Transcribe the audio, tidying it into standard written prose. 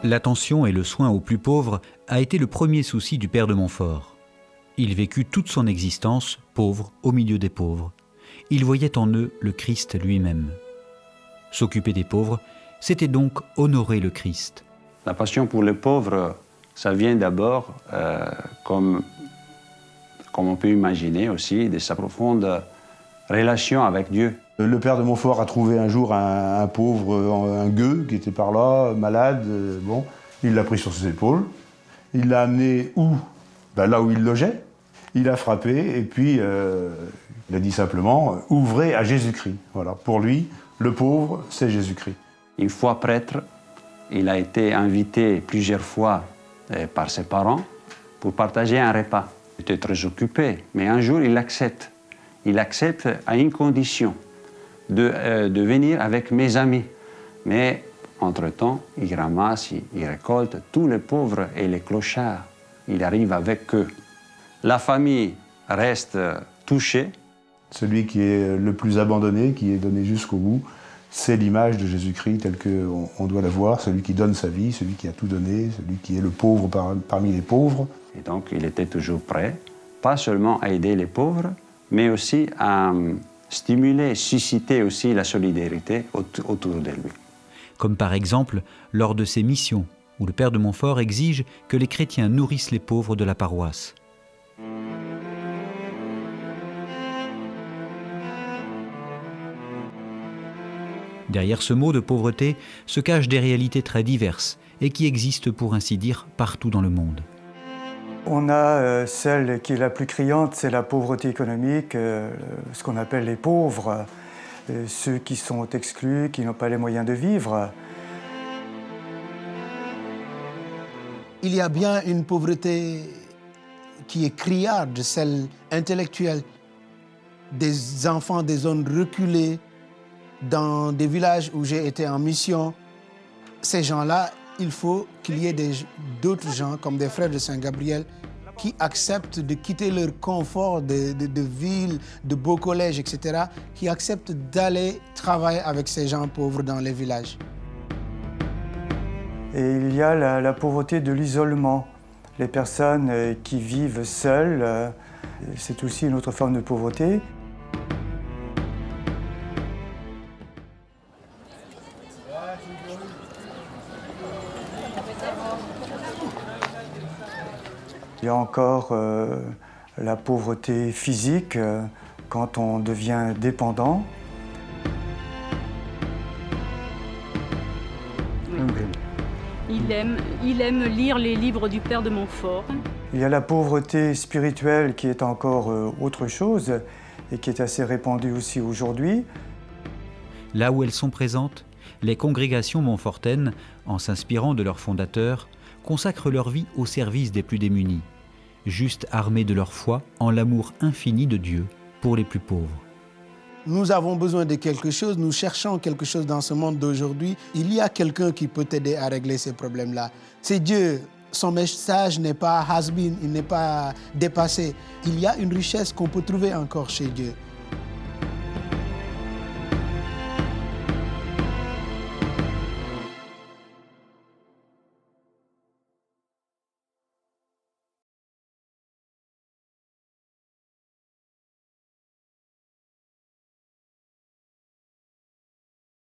L'attention et le soin aux plus pauvres a été le premier souci du père de Montfort. Il vécut toute son existence pauvre au milieu des pauvres. Il voyait en eux le Christ lui-même. S'occuper des pauvres, c'était donc honorer le Christ. La passion pour les pauvres, ça vient d'abord, comme on peut imaginer aussi, de sa profonde relation avec Dieu. Le père de Montfort a trouvé un jour un pauvre, un gueux qui était par là, malade. Bon, il l'a pris sur ses épaules. Il l'a amené où? Là où il logeait. Il a frappé et puis il a dit simplement « Ouvrez à Jésus-Christ ». Voilà. Pour lui, le pauvre, c'est Jésus-Christ. Une fois prêtre, il a été invité plusieurs fois par ses parents pour partager un repas. Il était très occupé, mais un jour il accepte. Il accepte à une condition, de venir avec mes amis. Mais entre-temps, il ramasse, il récolte tous les pauvres et les clochards. Il arrive avec eux. La famille reste touchée. Celui qui est le plus abandonné, qui est donné jusqu'au bout, c'est l'image de Jésus-Christ telle qu'on doit la voir, celui qui donne sa vie, celui qui a tout donné, celui qui est le pauvre parmi les pauvres. Et donc il était toujours prêt, pas seulement à aider les pauvres, mais aussi à stimuler, susciter aussi la solidarité autour de lui. Comme par exemple lors de ses missions, où le père de Montfort exige que les chrétiens nourrissent les pauvres de la paroisse. Derrière ce mot de pauvreté se cachent des réalités très diverses et qui existent pour ainsi dire partout dans le monde. On a celle qui est la plus criante, c'est la pauvreté économique, ce qu'on appelle les pauvres, ceux qui sont exclus, qui n'ont pas les moyens de vivre. Il y a bien une pauvreté qui est criarde, celle intellectuelle, des enfants des zones reculées, dans des villages où j'ai été en mission. Ces gens-là, il faut qu'il y ait d'autres gens, comme des frères de Saint-Gabriel, qui acceptent de quitter leur confort de ville, de beaux collèges, etc., qui acceptent d'aller travailler avec ces gens pauvres dans les villages. Et il y a la pauvreté de l'isolement. Les personnes qui vivent seules, c'est aussi une autre forme de pauvreté. Il y a encore la pauvreté physique quand on devient dépendant. Il aime lire les livres du père de Montfort. Il y a la pauvreté spirituelle qui est encore autre chose et qui est assez répandue aussi aujourd'hui. Là où elles sont présentes, les congrégations montfortaines, en s'inspirant de leurs fondateurs, consacrent leur vie au service des plus démunis, juste armés de leur foi en l'amour infini de Dieu pour les plus pauvres. Nous avons besoin de quelque chose, nous cherchons quelque chose dans ce monde d'aujourd'hui. Il y a quelqu'un qui peut t'aider à régler ces problèmes-là. C'est Dieu. Son message n'est pas has-been, il n'est pas dépassé. Il y a une richesse qu'on peut trouver encore chez Dieu.